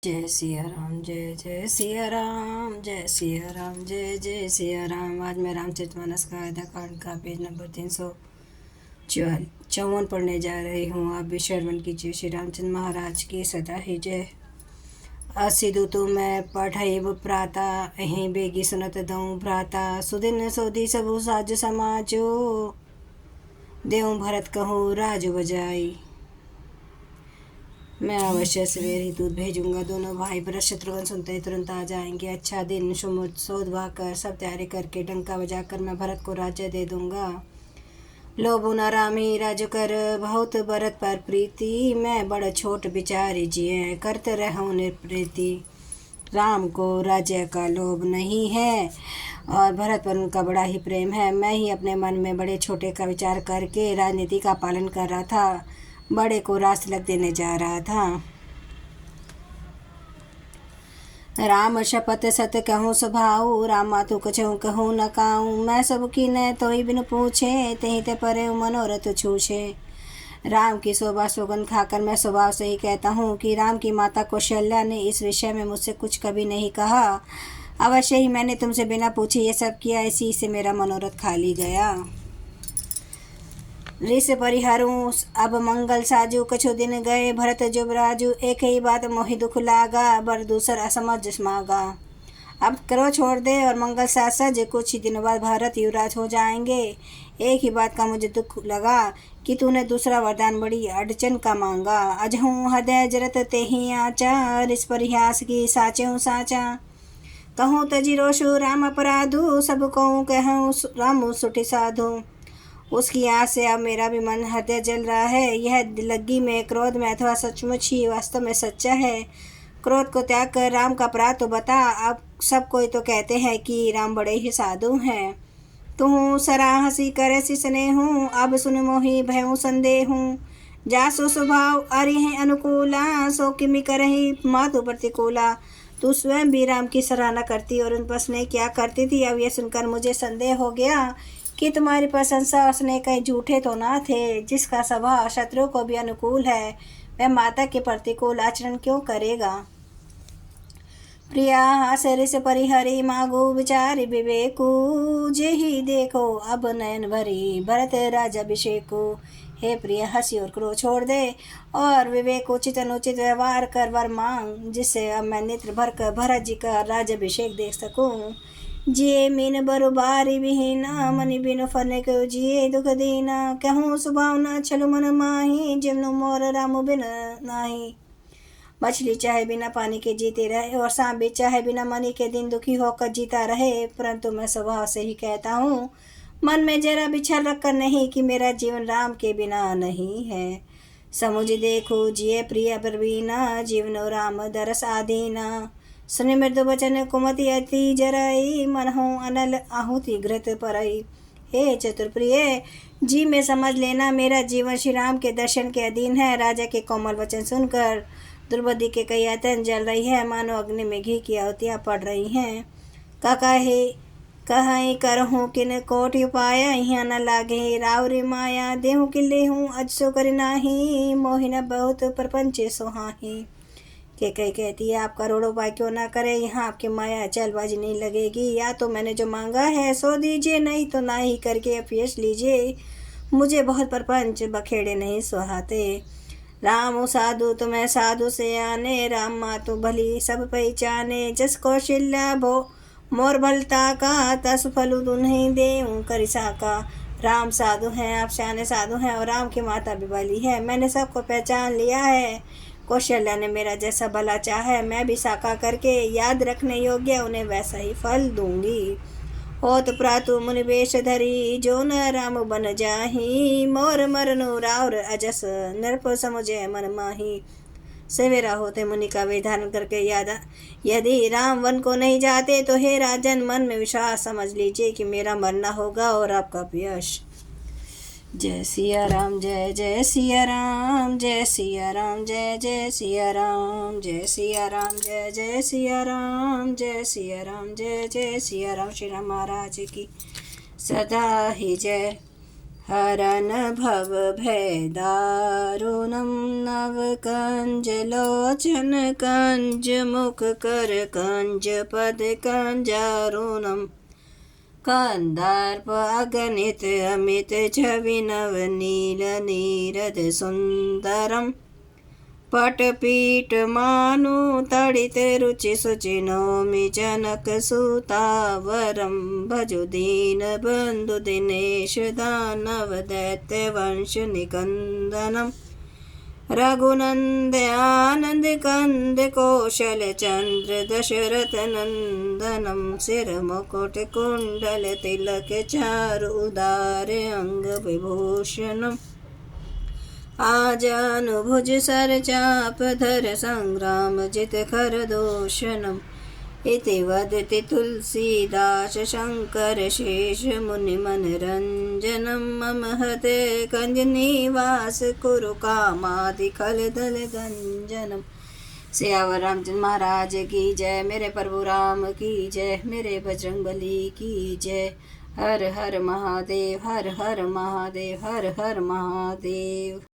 जय सिया राम, जय जय सिया राम, जय सिया राम, जय जय सिया राम। आज मैं रामचरितमानस का आधा कांड का पेज नंबर 354 पढ़ने जा रही हूँ। आप भी श्रवण कीजिए। श्री रामचंद्र महाराज की सदा ही जय। असिधु तु मैं पढ़ब प्राता, अहीं बेगी सुनत दऊँ भ्राता। सुदिन सोधी सबु साज समाजो, देऊँ भरत कहूँ राजु बजाई। मैं अवश्य सवेरे ही दूध भेजूंगा। दोनों भाई भरत शत्रुघ्न सुनते ही तुरंत आ जाएंगे। अच्छा दिन शुमुत सोध भाकर सब तैयारी करके डंका बजाकर मैं भरत को राज्य दे दूंगा। लोभु न रामी राज कर, बहुत भरत पर प्रीति। मैं बड़ छोट विचारी जिए, करते रहूं निर्प्रीति। राम को राज्य का लोभ नहीं है और भरत पर उनका बड़ा ही प्रेम है। मैं ही अपने मन में बड़े छोटे का विचार करके राजनीति का पालन कर रहा था। बड़े को रास तिलक देने जा रहा था। राम शपथ सत कहूँ स्वभाव, राम मातु कछहु कहूँ न काऊँ। मैं सब की न तो ही बिन पूछे, तही ते परे मनोरथ छूछे। राम की शोभा सौगंध खाकर मैं स्वभाव से ही कहता हूँ कि राम की माता कौशल्या ने इस विषय में मुझसे कुछ कभी नहीं कहा। अवश्य ही मैंने तुमसे बिना पूछे ये सब किया, इसी से मेरा मनोरथ खाली गया। ऋष परिहरूँ अब मंगल साजू, कछु दिन गए भरत जुबराजू। एक ही बात मोहि दुख लागा, बर दूसर असमझ मागा। अब करो छोड़ दे और मंगल साज सज, कुछ ही दिनों बाद भारत युवराज हो जाएंगे। एक ही बात का मुझे दुख लगा कि तूने दूसरा वरदान बड़ी अड़चन का मांगा। अजहूँ हृदय जरत तेहि आचा, ऋष परिहास की साचहूँ साचा। कहूँ तजी रोषु राम अपराधु, सब कहूँ कहूँ राम सुठी साधु। उसकी आस से अब मेरा भी मन हृदय जल रहा है। यह दिलगी में, क्रोध में अथवा सचमुच ही वास्तव में सच्चा है। क्रोध को त्याग कर राम का अपराध तो बता। अब सब कोई तो कहते हैं कि राम बड़े ही साधु हैं। तू सराहसी करे सी स्नेहूँ, अब सुन मोहि भयऊ संदेहूँ। जासु स्वभाव अरि अनुकूला, सो किमि करहि मातु प्रतिकूला। तू स्वयं भी राम की सराहना करती और उन पर स्नेह क्या करती थी। अब यह सुनकर मुझे संदेह हो गया कि तुम्हारी प्रशंसा और स्नेह कहीं झूठे तो ना थे। जिसका स्वभाव शत्रु को भी अनुकूल है, वह माता के प्रतिकूल आचरण क्यों करेगा। प्रिया हास्य से परिहरी, मागो विचारी विवेकु। जेहि देखो अब नयन भरी, भरत राजाभिषेकु। हे प्रिय, हंसी और क्रोध छोड़ दे और विवेक उचित अनुचित व्यवहार कर वर मांग, जिससे अब मैं नेत्र भर कर भरत जी का राज्याभिषेक देख सकूं। जिये मीन बरुबारी विहीना, मनि बिनु फन को जिये दुख दीना। कहूँ सुभावना छलु मन माही, जिमनु मोर राम बिन नाही। मछली चाहे बिना पानी के जीते रहे और सांप भी चाहे बिना मनी के दिन दुखी होकर जीता रहे, परंतु मैं स्वभाव से ही कहता हूँ, मन में जरा बिछल रखकर नहीं, कि मेरा जीवन राम के बिना नहीं है। समुझ देखो जिये प्रिय प्रवीणा, जीवनो राम दरस आधीना। सुनि मृदु वचन कुमति अति जरई, मन हो अनल आहुति घृत परई। हे चतुर्प्रिय जी, में समझ लेना, मेरा जीवन श्री राम के दर्शन के अधीन है। राजा के कोमल वचन सुनकर द्रौपदी के कई आतन जल रही है, मानो अग्नि में घी की आहुतियाँ पड़ रही हैं। कहीं करहूँ किन कोट उपाय, यहाँ न लागे रावरी माया। देहूँ किले हूँ अज सो कर नाही, मोहिन बहुत प्रपंच सोहाही। के कई कहती है, आप करोड़ों उपाय क्यों ना करें, यहाँ आपकी माया चलबाजी नहीं लगेगी। या तो मैंने जो मांगा है सो दीजिए, नहीं तो ना ही करके अपयश लीजिए। मुझे बहुत प्रपंच बखेड़े नहीं सुहाते। राम साधु तुम्हें साधु से आने, राम मातु भली सब पहचाने। जस कौशल्या भो मोर भलता का, तस फलु दुन्हीं देऊं करिसा का। राम साधु हैं, आप श्याने साधु हैं और राम की माता भी भली है। मैंने सबको पहचान लिया है। कौशल्या ने मेरा जैसा भला चाहा है, मैं भी साका करके याद रखने योग्य उन्हें वैसा ही फल दूंगी। होत प्रातु मुनि वेश धरी, जो न राम बन जाही। मोर मरनु राउर अजस, नृप समुझे मन माही। सवेरा होते मुनि का वे धारण करके याद, यदि राम वन को नहीं जाते तो हे राजन, मन में विश्वास समझ लीजिए कि मेरा मरना होगा और आपका यश। जय सिया राम, जय जय सिया राम, जय सिया राम, जय जय सिया राम, जय सिया राम, जय जय सिया राम, जय सिया राम, जय जय सिया राम। श्री राम महाराज की सदा ही जय। हरन भव भयदारुणं नवकञ्जलोचन कञ्जमुखकर कञ्जपदकञ्जारुणम् कन्दार्प अगणित अमित छवि नवनीलनीरद सुन्दरम् पटपीठमानुतडित रुचि शुचि नौमि जनकसुतावरं भजो दीनबन्धु दिनेश दानव दैत्यवंश निकन्दनम् रघुनन्द आनन्द कन्द कौशल चन्द्र दशरथ नन्दनं शिरमुकुट कुण्डल तिलक चारु उदार अंग विभूषणम् आजानुभुज सरचापधर संग्राम जित खरदूषणम् इति वदति तुलसीदास शङ्कर शेष मुनिमनरञ्जनं मम हृदे कंजनिवास कुरु कामादि खलदल गंजनम्। सियावर रामचंद्र महाराज की जय। मेरे प्रभु राम की जय। मेरे बजरंगबली की जय। हर हर महादेव, हर हर महादेव, हर हर महादेव।